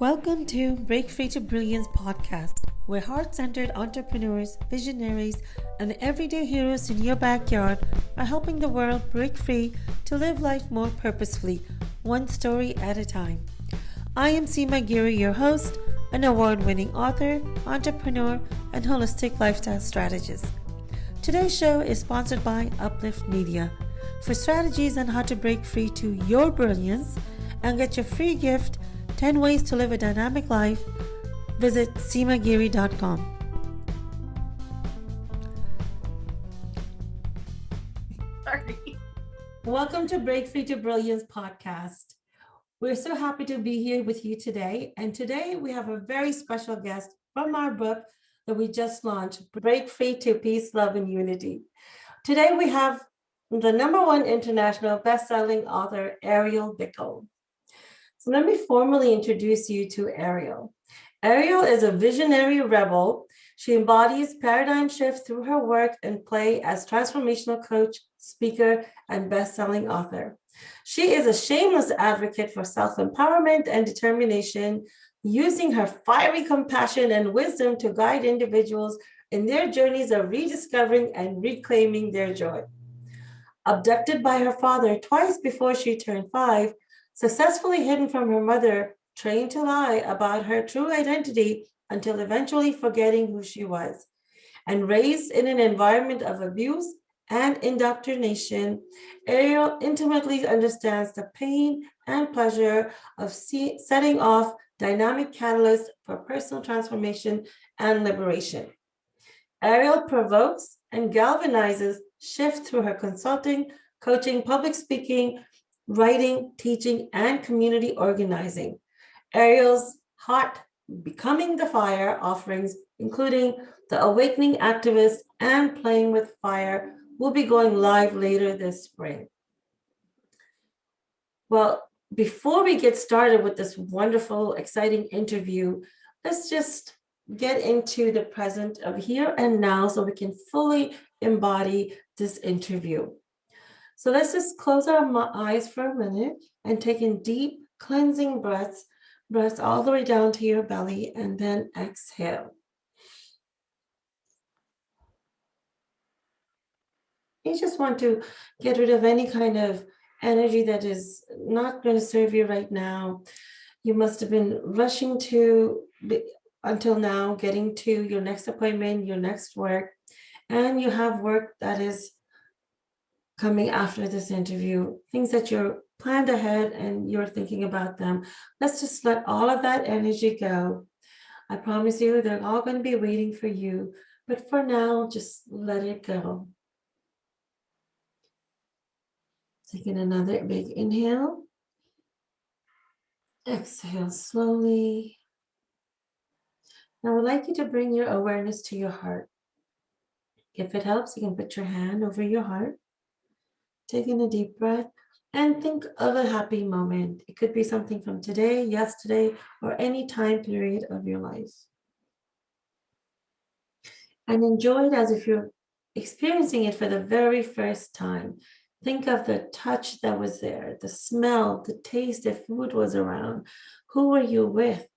Welcome to Break Free to Brilliance podcast, where heart-centered entrepreneurs, visionaries, and everyday heroes in your backyard are helping the world break free to live life more purposefully, one story at a time. I am Seema Giri, your host, an award-winning author, entrepreneur, and holistic lifestyle strategist. Today's show is sponsored by Uplift Media. For strategies on how to break free to your brilliance and get your free gift, 10 ways to live a dynamic life, visit seemagiri.com. Sorry. Welcome to Break Free to Brilliance podcast. We're so happy to be here with you today. And today we have a very special guest from our book that we just launched, Break Free to Peace, Love, and Unity. Today we have the #1 international best-selling author, Ariel Bickel. So let me formally introduce you to Ariel. Ariel is a visionary rebel. She embodies paradigm shift through her work and play as transformational coach, speaker, and best-selling author. She is a shameless advocate for self-empowerment and determination, using her fiery compassion and wisdom to guide individuals in their journeys of rediscovering and reclaiming their joy. Abducted by her father twice before she turned 5, successfully hidden from her mother, trained to lie about her true identity until eventually forgetting who she was, and raised in an environment of abuse and indoctrination, Ariel intimately understands the pain and pleasure of setting off dynamic catalysts for personal transformation and liberation. Ariel provokes and galvanizes shift through her consulting, coaching, public speaking, writing, teaching, and community organizing. Ariel's Heart Becoming the Fire offerings, including The Awakening Activist and Playing with Fire, will be going live later this spring. Well, before we get started with this wonderful, exciting interview, let's just get into the present of here and now so we can fully embody this interview. So let's just close our eyes for a minute and take in deep cleansing breaths all the way down to your belly, and then exhale. You just want to get rid of any kind of energy that is not going to serve you right now. You must have been rushing until now, getting to your next appointment, your next work, and you have work that is coming after this interview, things that you're planned ahead and you're thinking about them. Let's just let all of that energy go. I promise you, they're all going to be waiting for you. But for now, just let it go. Taking another big inhale. Exhale slowly. Now, I would like you to bring your awareness to your heart. If it helps, you can put your hand over your heart. Taking a deep breath and think of a happy moment. It could be something from today, yesterday, or any time period of your life. And enjoy it as if you're experiencing it for the very first time. Think of the touch that was there, the smell, the taste, if food was around. Who were you with?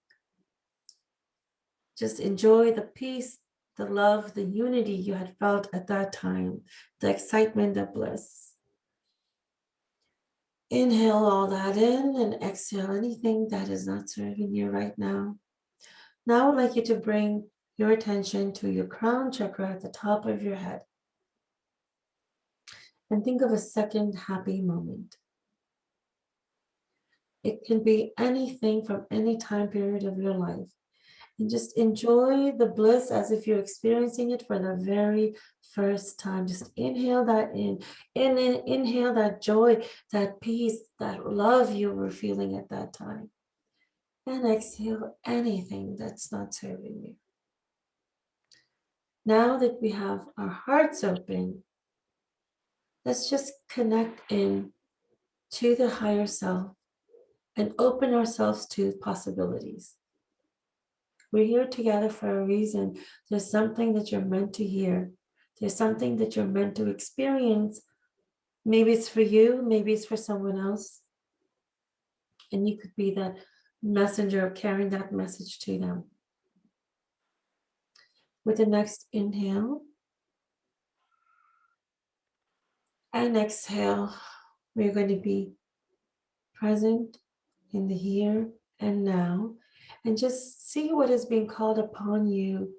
Just enjoy the peace, the love, the unity you had felt at that time, the excitement, the bliss. Inhale all that in and exhale anything that is not serving you right now. Now I would like you to bring your attention to your crown chakra at the top of your head. And think of a second happy moment. It can be anything from any time period of your life. And just enjoy the bliss as if you're experiencing it for the very first time. Just inhale that in, and then inhale that joy, that peace, that love you were feeling at that time. And exhale anything that's not serving you. Now that we have our hearts open, let's just connect in to the higher self and open ourselves to possibilities. We're here together for a reason. There's something that you're meant to hear. There's something that you're meant to experience. Maybe it's for you, maybe it's for someone else. And you could be that messenger of carrying that message to them. With the next inhale and exhale, we're going to be present in the here and now, and just see what is being called upon you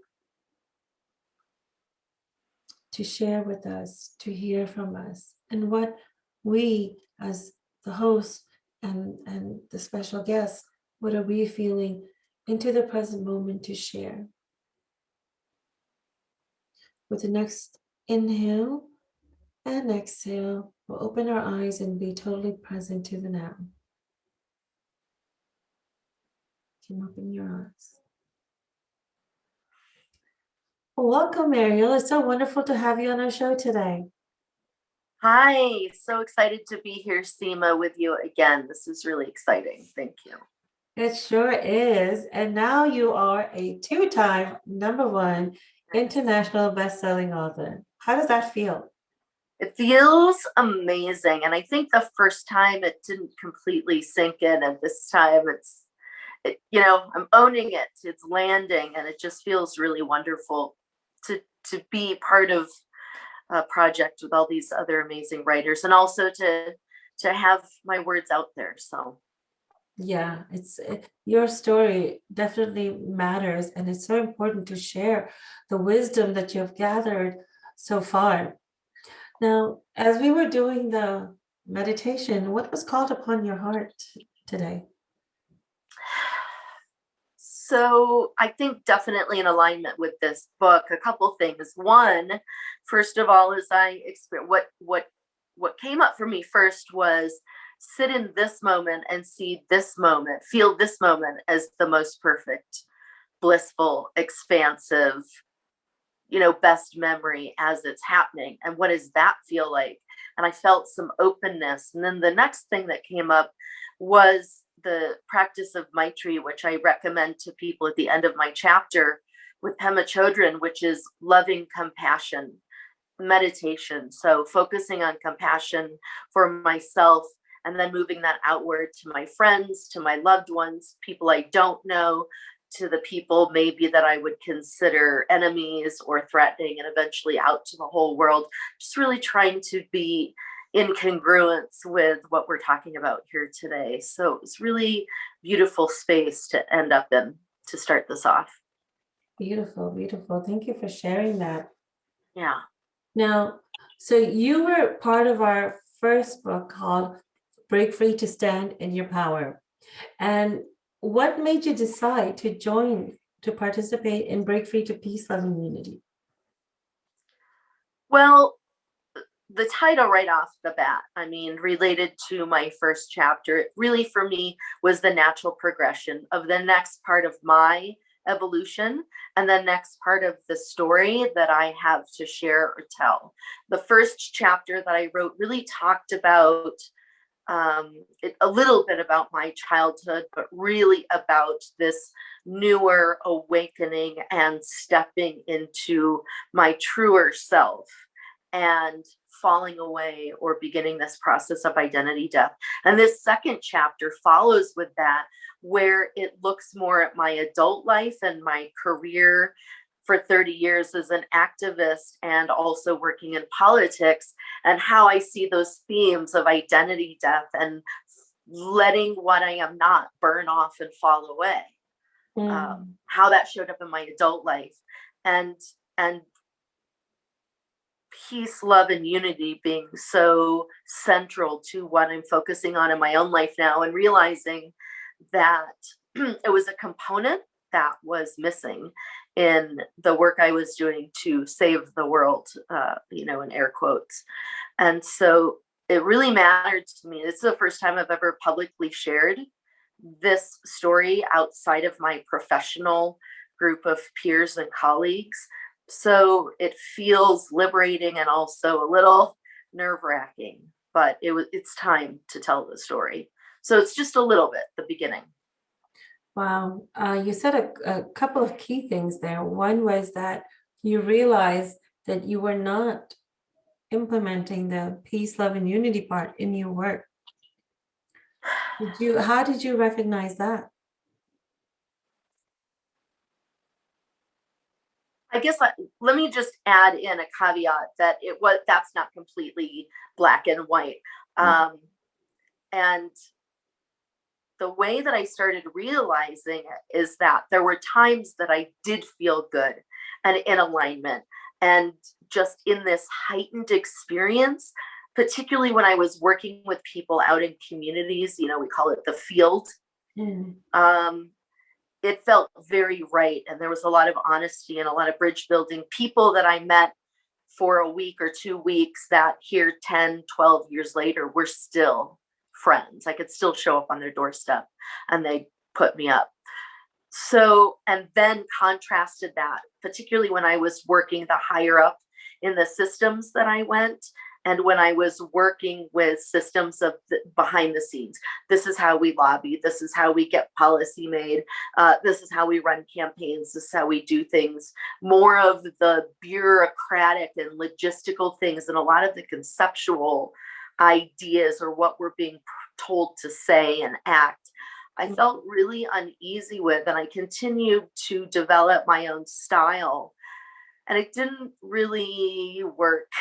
to share with us, to hear from us, and what we, as the host and the special guest, what are we feeling into the present moment to share. With the next inhale and exhale, we'll open our eyes and be totally present to the now. You can open your eyes. Welcome, Ariel. It's so wonderful to have you on our show today. Hi, so excited to be here, Seema, with you again. This is really exciting. Thank you. It sure is. And now you are a two-time #1 international best-selling author. How does that feel? It feels amazing. And I think the first time it didn't completely sink in. And this time I'm owning it. It's landing. And it just feels really wonderful to be part of a project with all these other amazing writers, and also to have my words out there. So yeah, your story definitely matters, and it's so important to share the wisdom that you've gathered so far. Now, as we were doing the meditation, what was called upon your heart today? So I think definitely in alignment with this book, a couple things. One, first of all, is I experience what came up for me first was sit in this moment and see this moment, feel this moment as the most perfect, blissful, expansive, best memory as it's happening. And what does that feel like? And I felt some openness. And then the next thing that came up was the practice of Maitri, which I recommend to people at the end of my chapter with Pema Chodron, which is loving compassion meditation. So focusing on compassion for myself and then moving that outward to my friends, to my loved ones, people I don't know, to the people maybe that I would consider enemies or threatening, and eventually out to the whole world. Just really trying to be in congruence with what we're talking about here today. So it's really beautiful space to end up in to start this off. Beautiful, beautiful. Thank you for sharing that. Yeah. Now, so you were part of our first book called Break Free to Stand in Your Power. And what made you decide to participate in Break Free to Peace, Love, and Unity? Well, the title right off the bat, related to my first chapter, really for me was the natural progression of the next part of my evolution and the next part of the story that I have to share or tell. The first chapter that I wrote really talked about a little bit about my childhood, but really about this newer awakening and stepping into my truer self and falling away or beginning this process of identity death. And this second chapter follows with that, where it looks more at my adult life and my career for 30 years as an activist and also working in politics, and how I see those themes of identity death and letting what I am not burn off and fall away. How that showed up in my adult life, and peace, love, and unity being so central to what I'm focusing on in my own life now, and realizing that it was a component that was missing in the work I was doing to save the world, in air quotes. And so it really mattered to me. This is the first time I've ever publicly shared this story outside of my professional group of peers and colleagues. So it feels liberating and also a little nerve-wracking, but it's time to tell the story. So it's just a little bit, the beginning. Wow. You said a couple of key things there. One was that you realized that you were not implementing the peace, love, and unity part in your work. How did you recognize that? guess let me just add in a caveat that that's not completely black and white. And the way that I started realizing it is that there were times that I did feel good and in alignment, and just in this heightened experience, particularly when I was working with people out in communities, we call it the field. It felt very right. And there was a lot of honesty and a lot of bridge building. People that I met for a week or 2 weeks that here 10, 12 years later, we're still friends. I could still show up on their doorstep and they put me up. So, and then contrasted that, particularly when I was working the higher up in the systems that I went, and when I was working with systems of behind the scenes. This is how we lobby. This is how we get policy made. This is how we run campaigns. This is how we do things. More of the bureaucratic and logistical things, and a lot of the conceptual ideas or what we're being told to say and act, I felt really uneasy with, and I continued to develop my own style. And it didn't really work.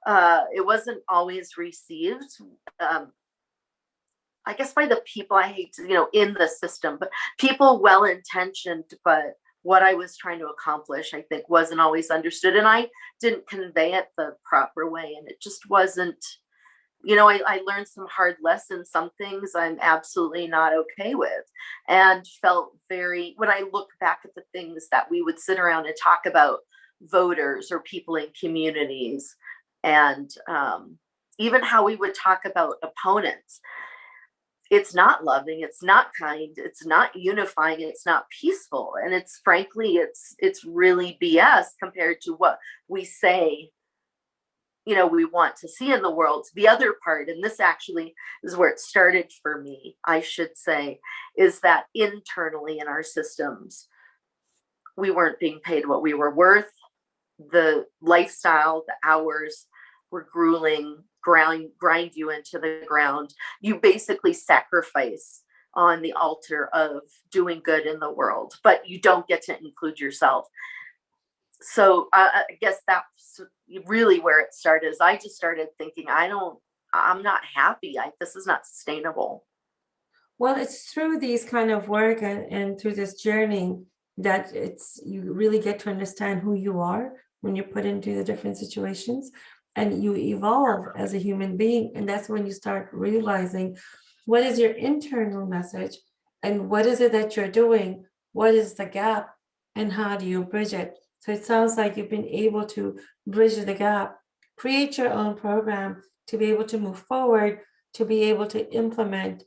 It wasn't always received, I guess, by the people I hate to, in the system, but people well-intentioned, but what I was trying to accomplish, I think, wasn't always understood. And I didn't convey it the proper way. And it just wasn't, I learned some hard lessons. Some things I'm absolutely not okay with, and felt when I look back at the things that we would sit around and talk about, voters or people in communities, and even how we would talk about opponents, it's not loving, it's not kind, it's not unifying, it's not peaceful, and it's frankly it's really BS compared to what we say we want to see in the world. The other part, and this actually is where it started for me, I should say, is that internally in our systems, we weren't being paid what we were worth. The lifestyle, the hours were grueling, grind you into the ground. You basically sacrifice on the altar of doing good in the world, but you don't get to include yourself. So I guess that's really where it started. Is I just started thinking, I'm not happy. This is not sustainable. Well, it's through these kind of work and through this journey that you really get to understand who you are when you're put into the different situations, and you evolve as a human being. And that's when you start realizing what is your internal message and what is it that you're doing, what is the gap, and how do you bridge it. So it sounds like you've been able to bridge the gap, create your own program to be able to move forward, to be able to implement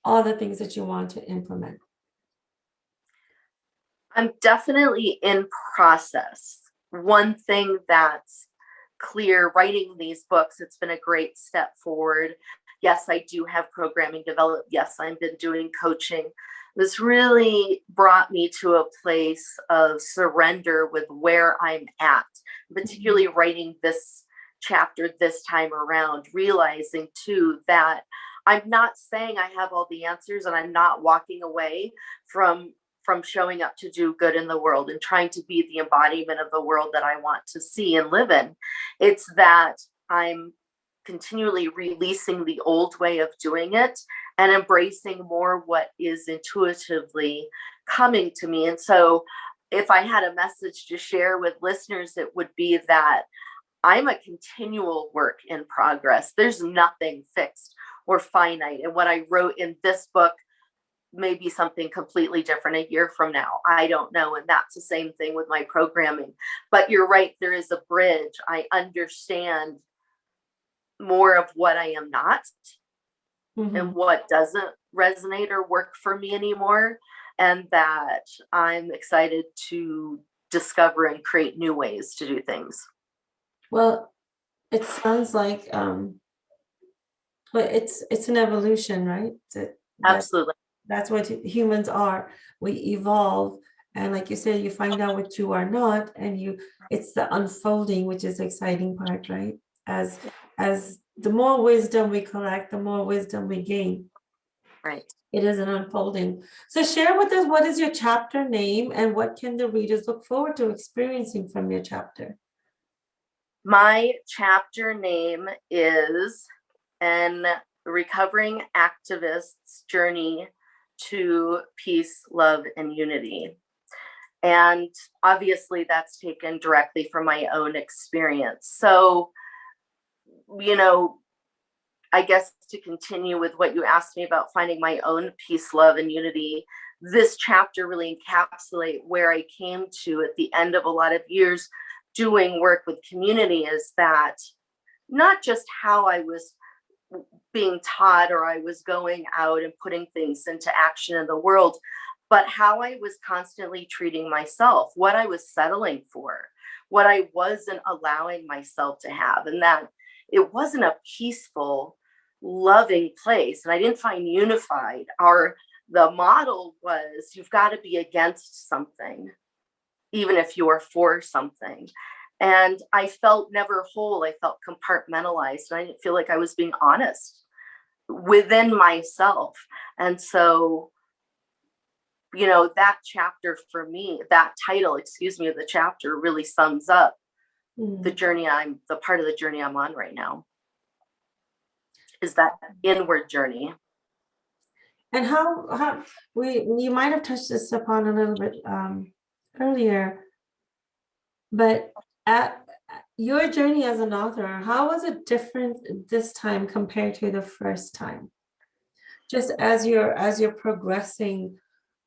all the things that you want to implement. I'm definitely in process. One thing that's clear, writing these books, it's been a great step forward. Yes, I do have programming developed. Yes, I've been doing coaching. This really brought me to a place of surrender with where I'm at, particularly writing this chapter this time around, realizing too that I'm not saying I have all the answers, and I'm not walking away from showing up to do good in the world and trying to be the embodiment of the world that I want to see and live in. It's that I'm continually releasing the old way of doing it and embracing more what is intuitively coming to me. And so if I had a message to share with listeners, it would be that I'm a continual work in progress. There's nothing fixed or finite. And what I wrote in this book may be something completely different a year from now. I don't know. And that's the same thing with my programming. But you're right, there is a bridge. I understand more of what I am not, and what doesn't resonate or work for me anymore. And that I'm excited to discover and create new ways to do things. Well, it sounds like but it's an evolution, right? Absolutely. That's what humans are. We evolve, and like you said, you find out what you are not, and it's the unfolding, which is the exciting part, right? As the more wisdom we collect, the more wisdom we gain. Right. It is an unfolding. So share with us, what is your chapter name and what can the readers look forward to experiencing from your chapter? My chapter name is An Recovering Activist's Journey to Peace, Love, and Unity. And obviously that's taken directly from my own experience. So, I guess to continue with what you asked me about finding my own peace, love, and unity, this chapter really encapsulates where I came to at the end of a lot of years doing work with community, is that not just how I was being taught or I was going out and putting things into action in the world, but how I was constantly treating myself, what I was settling for, what I wasn't allowing myself to have, and that it wasn't a peaceful, loving place. And I didn't find unified. The model was, you've got to be against something, even if you are for something. And I felt never whole. I felt compartmentalized. And I didn't feel like I was being honest within myself. And so, that chapter for me, that title, of the chapter really sums up the part of the journey I'm on right now, is that inward journey. And how you might have touched this upon a little bit earlier, but at your journey as an author, how was it different this time compared to the first time? Just as you're progressing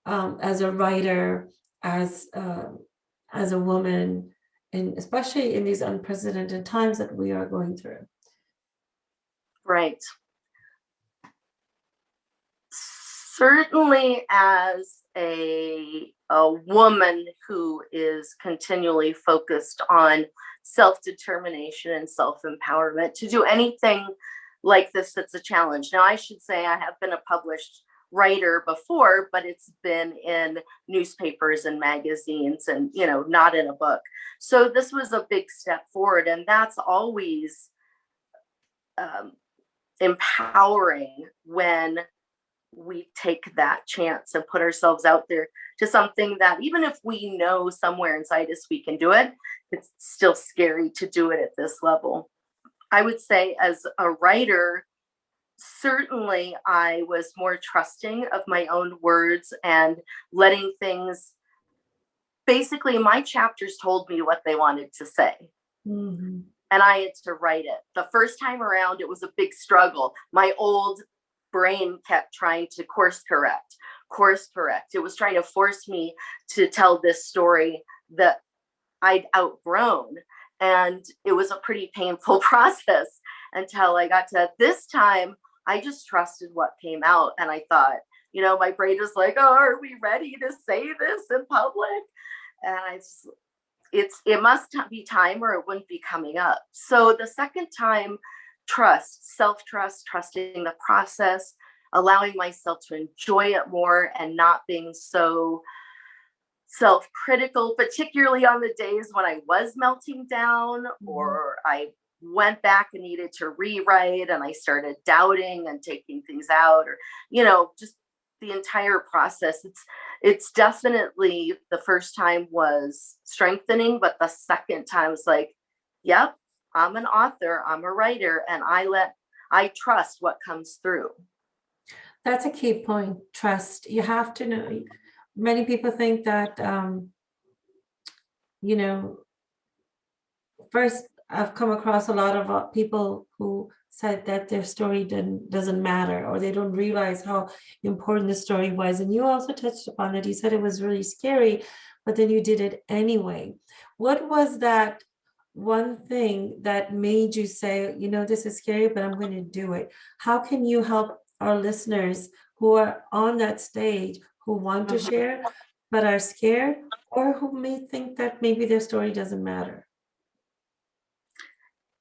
as a writer, as a woman, and especially in these unprecedented times that we are going through. Right. Certainly, as a woman who is continually focused on self-determination and self-empowerment, to do anything like this, that's a challenge. Now, I should say I have been a published writer before, but it's been in newspapers and magazines and, not in a book. So this was a big step forward. And that's always empowering when we take that chance and put ourselves out there to something that, even if we know somewhere inside us we can do it, it's still scary to do it at this level. I would say as a writer, certainly I was more trusting of my own words and letting things, basically my chapters told me what they wanted to say. Mm-hmm. And I had to write it. The first time around, it was a big struggle. My old brain kept trying to course correct. It was trying to force me to tell this story that I'd outgrown. And it was a pretty painful process until I got to this time. I just trusted what came out. And I thought, my brain was like, oh, are we ready to say this in public? And it must be time or it wouldn't be coming up. So the second time, self-trust, trusting the process, allowing myself to enjoy it more and not being so self-critical, particularly on the days when I was melting down or I went back and needed to rewrite and I started doubting and taking things out, or, just the entire process. It's definitely, the first time was strengthening, but the second time was like, yep, I'm an author, I'm a writer, and I trust what comes through. That's a key point. Trust. You have to know. Many people think that, first, I've come across a lot of people who said that their story doesn't matter, or they don't realize how important the story was. And you also touched upon it. You said it was really scary, but then you did it anyway. What was that one thing that made you say, this is scary, but I'm going to do it? How can you help our listeners who are on that stage, who want to share, but are scared, or who may think that maybe their story doesn't matter?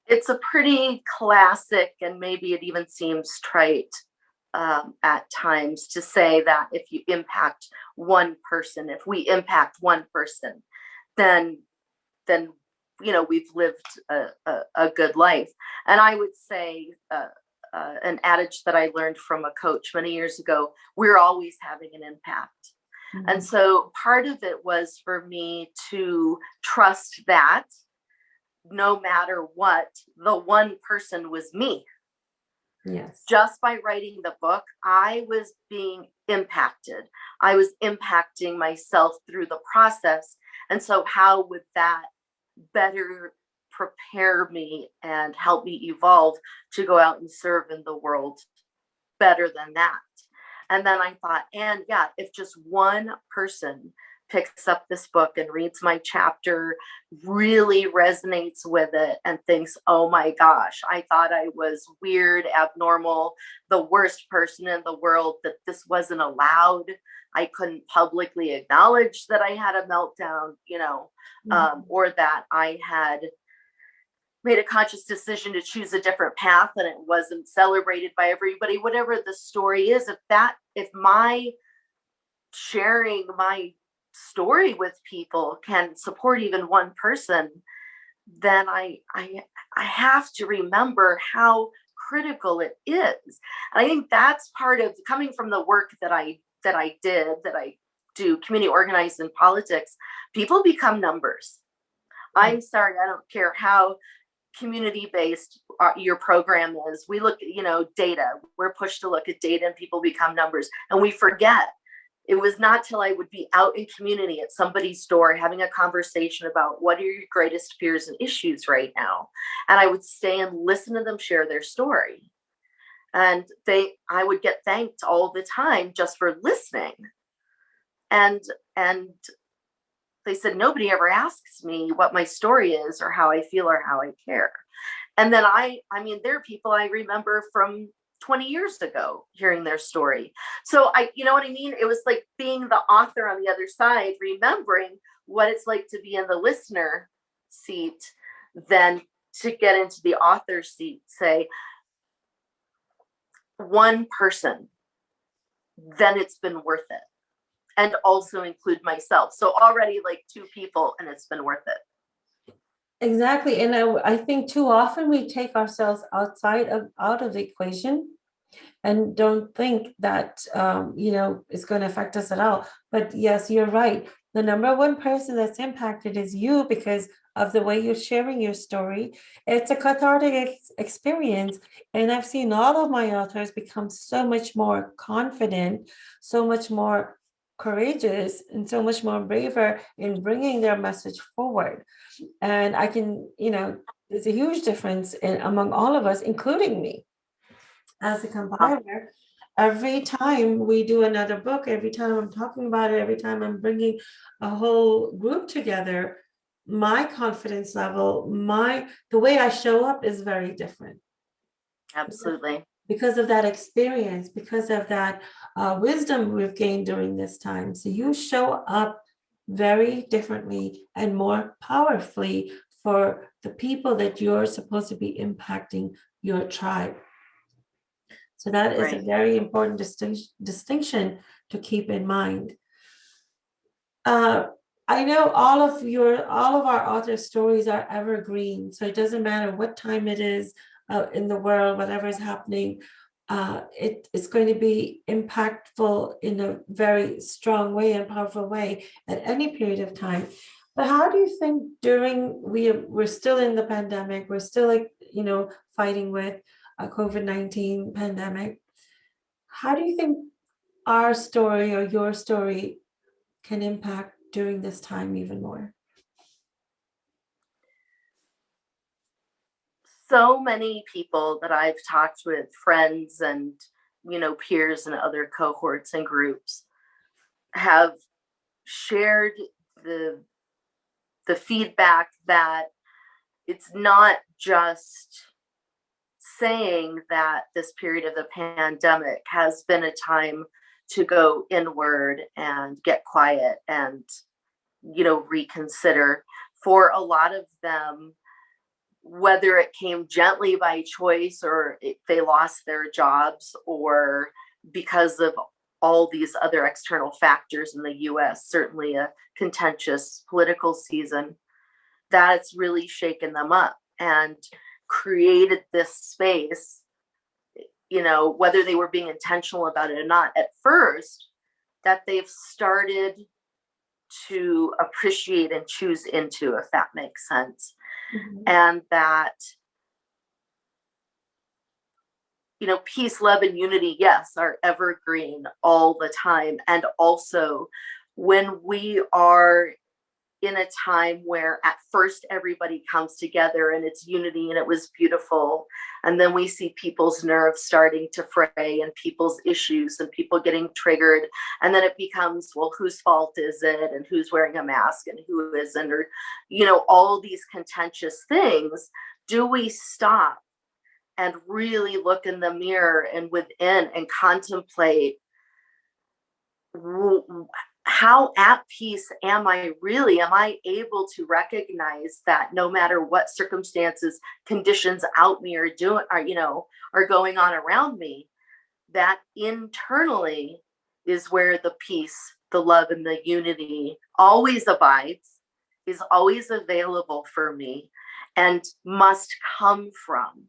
It's a pretty classic, and maybe it even seems trite at times, to say that if we impact one person, then we've lived a good life. And I would say an adage that I learned from a coach many years ago. We're always having an impact. Mm-hmm. And so part of it was for me to trust that no matter what, the one person was me. Yes. Just by writing the book, I was being impacted. I was impacting myself through the process. And so how would that better prepare me and help me evolve to go out and serve in the world better than that? And then I thought, and yeah, if just one person picks up this book and reads my chapter, really resonates with it and thinks, oh my gosh, I thought I was weird, abnormal, the worst person in the world, that this wasn't allowed. I couldn't publicly acknowledge that I had a meltdown, or that I had made a conscious decision to choose a different path and it wasn't celebrated by everybody, whatever the story is. If my sharing my story with people can support even one person, then I have to remember how critical it is. And I think that's part of coming from the work that I do, community organized in politics. People become numbers. I'm sorry, I don't care how community-based your program is. We look at, data. We're pushed to look at data and people become numbers. And we forget. It was not till I would be out in community at somebody's door having a conversation about what are your greatest fears and issues right now. And I would stay and listen to them share their story. And I would get thanked all the time just for listening. And they said, nobody ever asks me what my story is or how I feel or how I care. And then I mean, there are people I remember from 20 years ago hearing their story. So you know what I mean? It was like being the author on the other side, remembering what it's like to be in the listener seat, then to get into the author seat, say one person, then it's been worth it. And also include myself. So already like two people and it's been worth it. Exactly. And I think too often we take ourselves out of the equation and don't think that, it's going to affect us at all. But yes, you're right. The number one person that's impacted is you because of the way you're sharing your story. It's a cathartic experience. And I've seen all of my authors become so much more confident, so much more courageous, and so much more braver in bringing their message forward. And I can, there's a huge difference among all of us, including me as a compiler. Every time we do another book, every time I'm talking about it, every time I'm bringing a whole group together, my confidence level, the way I show up is very different. Absolutely. Because of that experience, because of that wisdom we've gained during this time. So you show up very differently and more powerfully for the people that you're supposed to be impacting, your tribe. So that is a very important distinction to keep in mind. I know all of our author stories are evergreen. So it doesn't matter what time it is in the world, whatever is happening, it's going to be impactful in a very strong way and powerful way at any period of time. But how do you think we're still in the pandemic, we're still fighting with a COVID-19 pandemic. How do you think our story or your story can impact during this time even more? So many people that I've talked with, friends and, peers and other cohorts and groups, have shared the feedback that it's not just saying that this period of the pandemic has been a time to go inward and get quiet and, reconsider. For a lot of them, whether it came gently by choice or they lost their jobs or because of all these other external factors in the US, certainly a contentious political season, that's really shaken them up and created this space whether they were being intentional about it or not at first, that they've started to appreciate and choose into, if that makes sense. Mm-hmm. And that, peace, love, and unity, yes, are evergreen all the time. And also when we are in a time where at first everybody comes together and it's unity and it was beautiful, and then we see people's nerves starting to fray and people's issues and people getting triggered, and then it becomes, well, whose fault is it, and who's wearing a mask and who isn't, or all these contentious things. Do we stop and really look in the mirror and within and contemplate, how at peace am I really? Am I able to recognize that no matter what circumstances, conditions out me are going on around me, that internally is where the peace, the love, and the unity always abides, is always available for me, and must come from.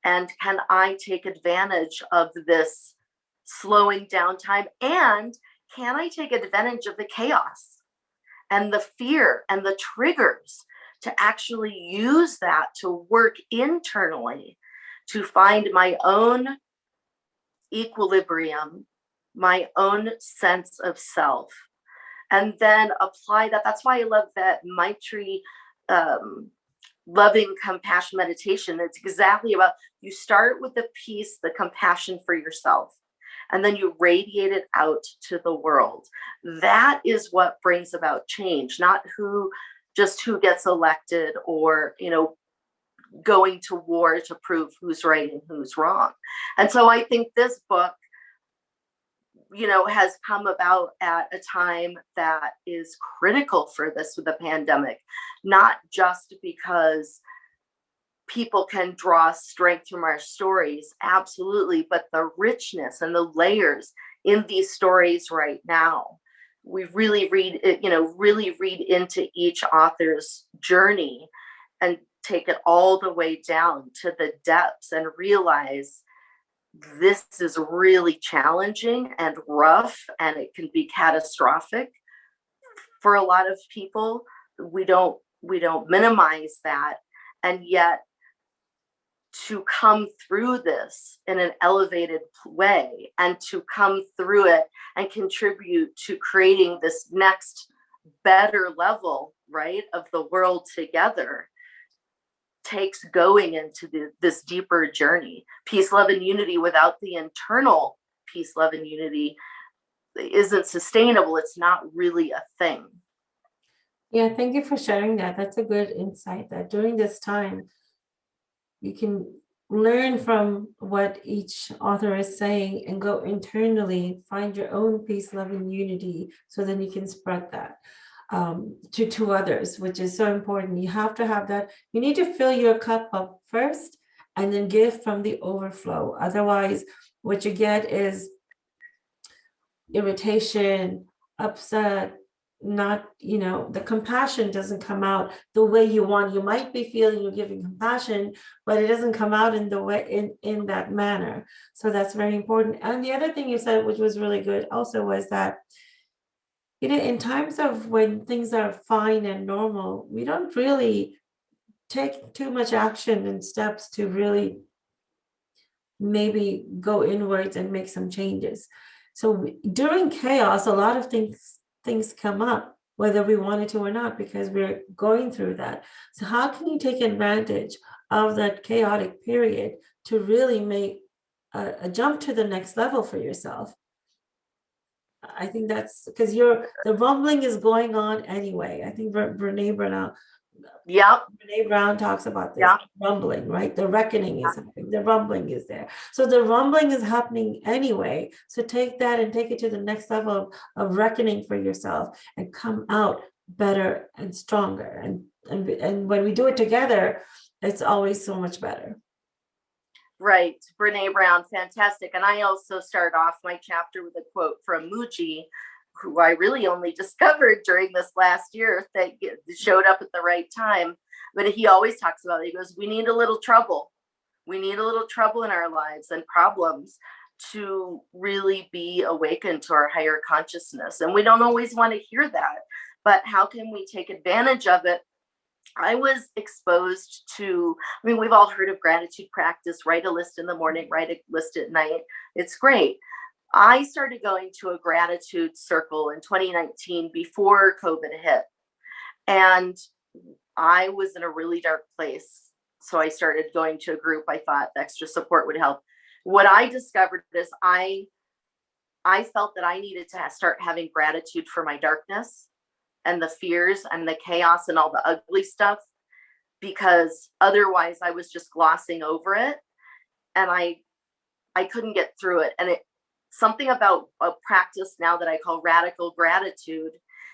And can I take advantage of this slowing down time? And can I take advantage of the chaos and the fear and the triggers to actually use that to work internally to find my own equilibrium, my own sense of self, and then apply that? That's why I love that Maitri loving compassion meditation. It's exactly about, you start with the peace, the compassion for yourself, and then you radiate it out to the world. That is what brings about change, not who gets elected or, going to war to prove who's right and who's wrong. And so I think this book, has come about at a time that is critical for this with the pandemic, not just because people can draw strength from our stories, absolutely, but the richness and the layers in these stories right now. We really read into each author's journey and take it all the way down to the depths and realize this is really challenging and rough, and it can be catastrophic for a lot of people. We don't minimize that. And yet, to come through this in an elevated way and to come through it and contribute to creating this next better level, right, of the world together, takes going into this deeper journey. Peace, love, and unity without the internal peace, love, and unity isn't sustainable. It's not really a thing. Yeah, thank you for sharing that. That's a good insight, that during this time, you can learn from what each author is saying and go internally, find your own peace, love, and unity, so then you can spread that to others, which is so important. You have to have that. You need to fill your cup up first and then give from the overflow. Otherwise, what you get is irritation, upset, not, the compassion doesn't come out the way you want. You might be feeling you're giving compassion, but it doesn't come out in the way, in that manner. So that's very important. And the other thing you said, which was really good also, was that, in times of when things are fine and normal, we don't really take too much action and steps to really maybe go inwards and make some changes. So during chaos, a lot of things come up, whether we wanted to or not, because we're going through that. So how can you take advantage of that chaotic period to really make a jump to the next level for yourself? I think that's because the rumbling is going on anyway. I think Brene Brown talks about this rumbling, right? The reckoning is happening. The rumbling is there. So the rumbling is happening anyway. So take that and take it to the next level of reckoning for yourself and come out better and stronger. And when we do it together, it's always so much better. Right. Brene Brown, fantastic. And I also start off my chapter with a quote from Muji, who I really only discovered during this last year, that showed up at the right time. But he always talks about it. He goes, we need a little trouble. We need a little trouble in our lives and problems to really be awakened to our higher consciousness. And we don't always want to hear that, but how can we take advantage of it? I was exposed to, I mean, we've all heard of gratitude practice, write a list in the morning, write a list at night. It's great. I started going to a gratitude circle in 2019 before COVID hit. And I was in a really dark place. So I started going to a group. I thought the extra support would help. What I discovered is I felt that I needed to start having gratitude for my darkness and the fears and the chaos and all the ugly stuff, because otherwise I was just glossing over it and I couldn't get through it. And something about a practice now that I call radical gratitude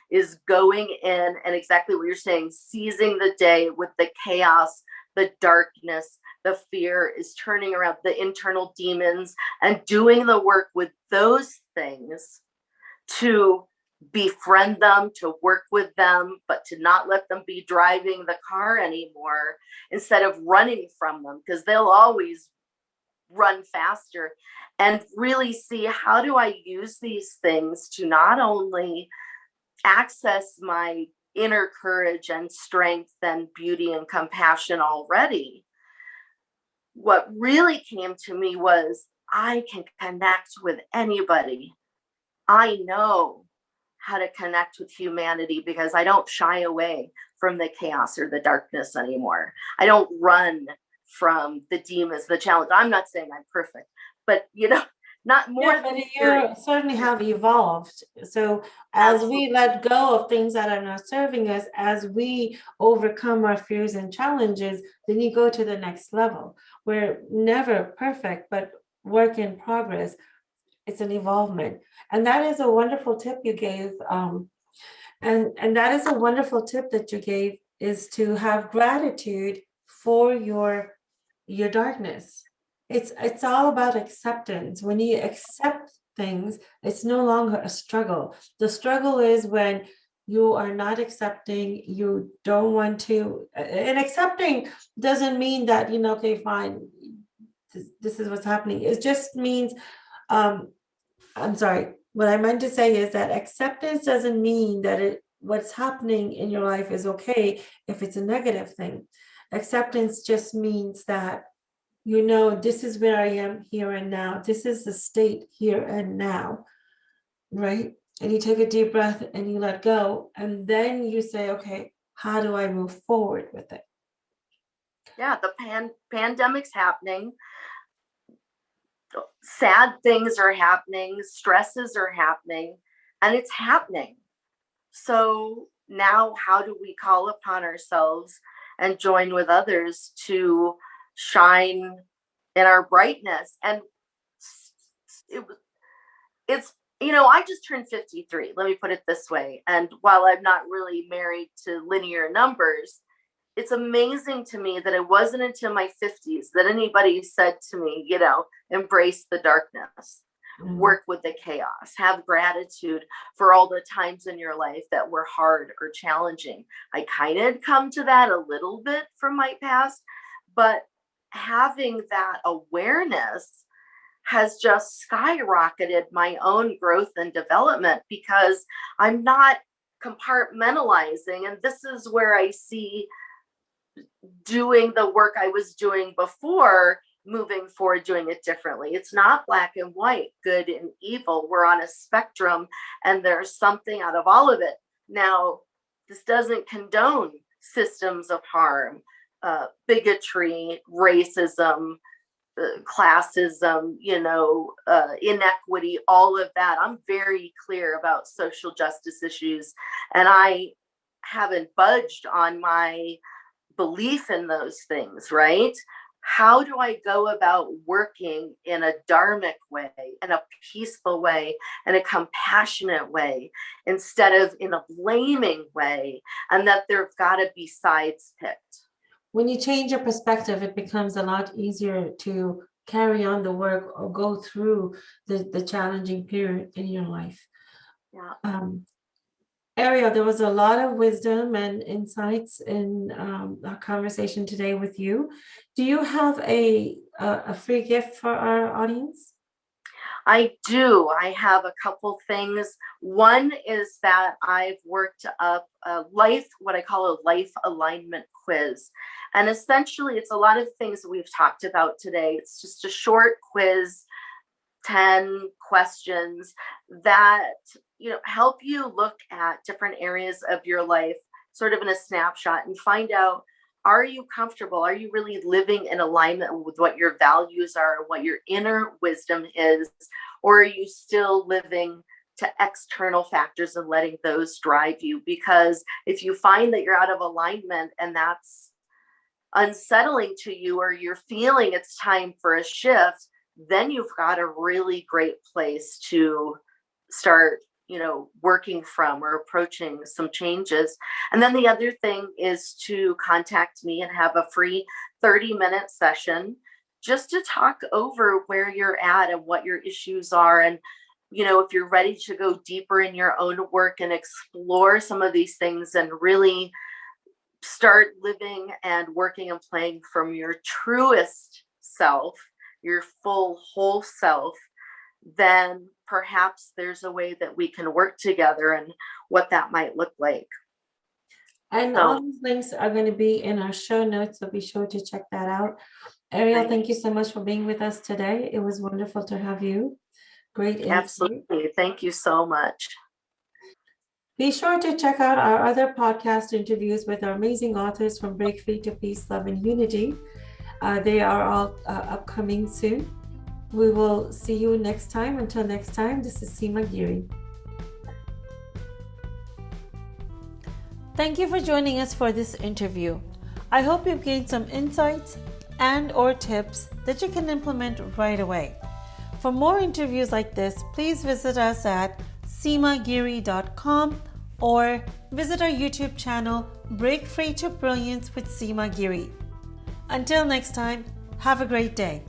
is going in and exactly what you're saying, seizing the day with the chaos, the darkness, the fear, is turning around the internal demons and doing the work with those things to befriend them, to work with them, but to not let them be driving the car anymore instead of running from them, because they'll always run faster. And really see, how do I use these things to not only access my inner courage and strength and beauty and compassion already? What really came to me was I can connect with anybody. I know how to connect with humanity because I don't shy away from the chaos or the darkness anymore. I don't run from the demons, the challenge. I'm not saying I'm perfect, but not more than you certainly have evolved. So as we let go of things that are not serving us, as we overcome our fears and challenges, then you go to the next level. We're never perfect, but work in progress. It's an evolvement. And that is a wonderful tip you gave. And that is a wonderful tip that you gave, is to have gratitude for your darkness. It's all about acceptance. When you accept things, it's no longer a struggle. The struggle is when you are not accepting, you don't want to, and accepting doesn't mean that, okay, fine, this is what's happening. It just means, I'm sorry, what I meant to say is that acceptance doesn't mean that what's happening in your life is okay if it's a negative thing. Acceptance just means that, this is where I am here and now. This is the state here and now, right? And you take a deep breath and you let go. And then you say, okay, how do I move forward with it? Yeah, the pandemic's happening. Sad things are happening. Stresses are happening. And it's happening. So now how do we call upon ourselves and join with others to shine in our brightness? And it's I just turned 53, let me put it this way, and while I'm not really married to linear numbers, it's amazing to me that it wasn't until my 50s that anybody said to me, embrace the darkness, work with the chaos, have gratitude for all the times in your life that were hard or challenging. I kind of come to that a little bit from my past, but having that awareness has just skyrocketed my own growth and development because I'm not compartmentalizing. And this is where I see doing the work I was doing before, moving forward, doing it differently. It's not black and white, good and evil. We're on a spectrum, and there's something out of all of it. Now, this doesn't condone systems of harm, bigotry, racism, classism, inequity, all of that. I'm very clear about social justice issues, and I haven't budged on my belief in those things, right? How do I go about working in a dharmic way, in a peaceful way, in a compassionate way, instead of in a blaming way, and that there've got to be sides picked? When you change your perspective, it becomes a lot easier to carry on the work or go through the challenging period in your life. Yeah. Ariel, there was a lot of wisdom and insights in our conversation today with you. Do you have a free gift for our audience? I do. I have a couple things. One is that I've worked up what I call a life alignment quiz. And essentially, it's a lot of things that we've talked about today. It's just a short quiz, 10 questions that help you look at different areas of your life sort of in a snapshot and find out, are you comfortable? Are you really living in alignment with what your values are, what your inner wisdom is? Or are you still living to external factors and letting those drive you? Because if you find that you're out of alignment and that's unsettling to you, or you're feeling it's time for a shift, then you've got a really great place to start working from or approaching some changes. And then the other thing is to contact me and have a free 30-minute session just to talk over where you're at and what your issues are. And, if you're ready to go deeper in your own work and explore some of these things and really start living and working and playing from your truest self, your full whole self, then perhaps there's a way that we can work together and what that might look like. And all these links are going to be in our show notes, so be sure to check that out. Ariel, thank you so much for being with us today. It was wonderful to have you. Great insight. Absolutely. Thank you so much. Be sure to check out our other podcast interviews with our amazing authors from Break Free to Peace, Love, and Unity. They are all upcoming soon. We will see you next time. Until next time, this is Seema Giri. Thank you for joining us for this interview. I hope you've gained some insights and/or tips that you can implement right away. For more interviews like this, please visit us at seemagiri.com or visit our YouTube channel, Break Free to Brilliance with Seema Giri. Until next time, have a great day.